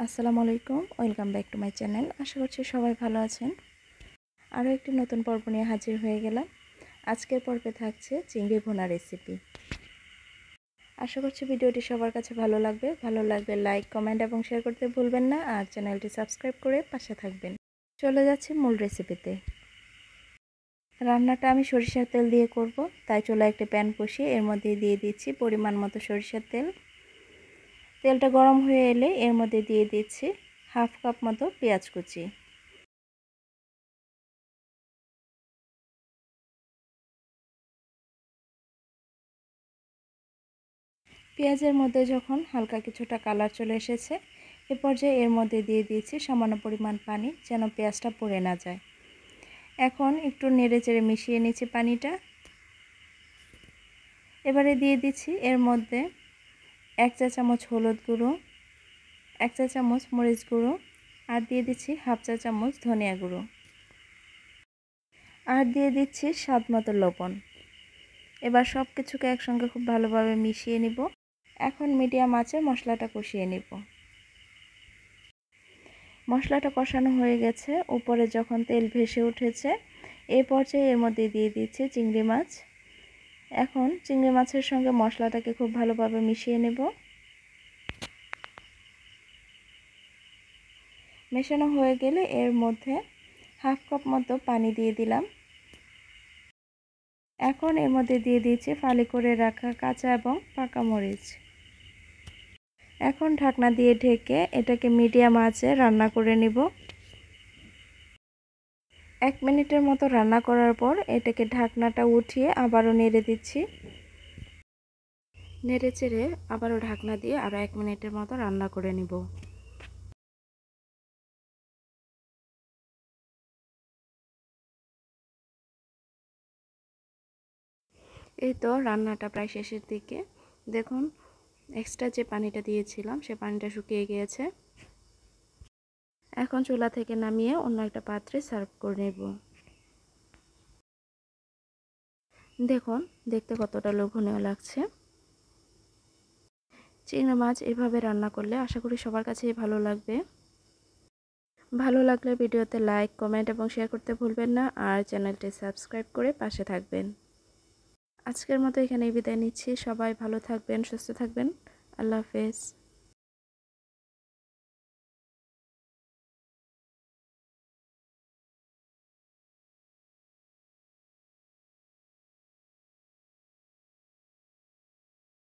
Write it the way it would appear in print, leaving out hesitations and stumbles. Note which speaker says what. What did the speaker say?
Speaker 1: আসসালামু আলাইকুম, welcome back to my channel. আশা করছি সবাই ভালো আছেন। আরও একটি নতুন পর্ব নিয়ে হাজির হয়ে গেলাম। আজকের পর্বে থাকছে চিংড়ি ভুনা রেসিপি। আশা করছি ভিডিওটি সবার কাছে ভালো লাগবে লাইক, কমেন্ট এবং শেয়ার করতে ভুলবেন না, আর চ্যানেলটি সাবস্ক্রাইব করে পাশে থাকবেন। চলে যাচ্ছি মূল রেসিপিতে। রান্নাটা আমি সরিষার তেল দিয়ে করব, তাই চুলায় একটি প্যান বসিয়ে এর মধ্যে দিয়ে দিচ্ছি পরিমাণ মতো সরিষার তেল। তেলটা গরম হয়ে এলে এর মধ্যে দিয়ে দিচ্ছি হাফ কাপ মতো পেঁয়াজ কুচি। পেঁয়াজের মধ্যে যখন হালকা কিছুটা কালার চলে এসেছে, এ পর্যায়ে এর মধ্যে দিয়ে দিয়েছি সামান্য পরিমাণ পানি, যেন পেঁয়াজটা পুড়ে না যায়। এখন একটু নেড়েচেড়ে মিশিয়ে নিচ্ছি পানিটা। এবারে দিয়ে দিচ্ছি এর মধ্যে 1 চা চামচ হলুদ গুঁড়ো, 1 চা চামচ মরিচ গুঁড়ো, আর দিয়ে দিচ্ছি হাফ চা চামচ ধনিয়া গুঁড়ো, আর দিয়ে দিচ্ছি স্বাদ মতো লবণ। এবার সব কিছুকে একসঙ্গে খুব ভালোভাবে মিশিয়ে নিব। এখন মিডিয়াম আঁচে মশলাটা কষিয়ে নিব। মশলাটা কষানো হয়ে গেছে, উপরে যখন তেল ভেসে উঠেছে, এই পর্যায়ে এর মধ্যে দিয়ে দিচ্ছি চিংড়ি মাছ। এখন চিংড়ি মাছের সঙ্গে মশলাটাকে খুব ভালোভাবে মিশিয়ে নেব। মেশানো হয়ে গেলে এর মধ্যে হাফ কাপ মতো পানি দিয়ে দিলাম। এখন এর মধ্যে দিয়ে দিচ্ছি ফালি করে রাখা কাঁচা এবং পাকা মরিচ। এখন ঢাকনা দিয়ে ঢেকে এটাকে মিডিয়াম আঁচে রান্না করে নিব। 1 মিনিটের মতো রান্না করার পর এটাকে ঢাকনাটা উঠিয়ে আবারও নেড়ে দিচ্ছি। নেড়ে চেড়ে আবারও ঢাকনা দিয়ে আরও 1 মিনিটের মতো রান্না করে নিব। এই তো রান্নাটা প্রায় শেষের দিকে। দেখুন, এক্সট্রা যে পানিটা দিয়েছিলাম সে পানিটা শুকিয়ে গিয়েছে। এখন চুলা থেকে নামিয়ে অন্য একটা পাত্রে সার্ভ করে নেব। দেখুন, দেখতে কতটা লোভনীয় লাগছে। চিংড়ি মাছ এভাবে রান্না করলে আশা করি সবার কাছেই ভালো লাগবে। ভালো লাগলে ভিডিওতে লাইক, কমেন্ট এবং শেয়ার করতে ভুলবেন না, আর চ্যানেলটি সাবস্ক্রাইব করে পাশে থাকবেন। আজকের মতো এখানেই বিদায় নিচ্ছি। সবাই ভালো থাকবেন, সুস্থ থাকবেন। আল্লাহ হাফেজ।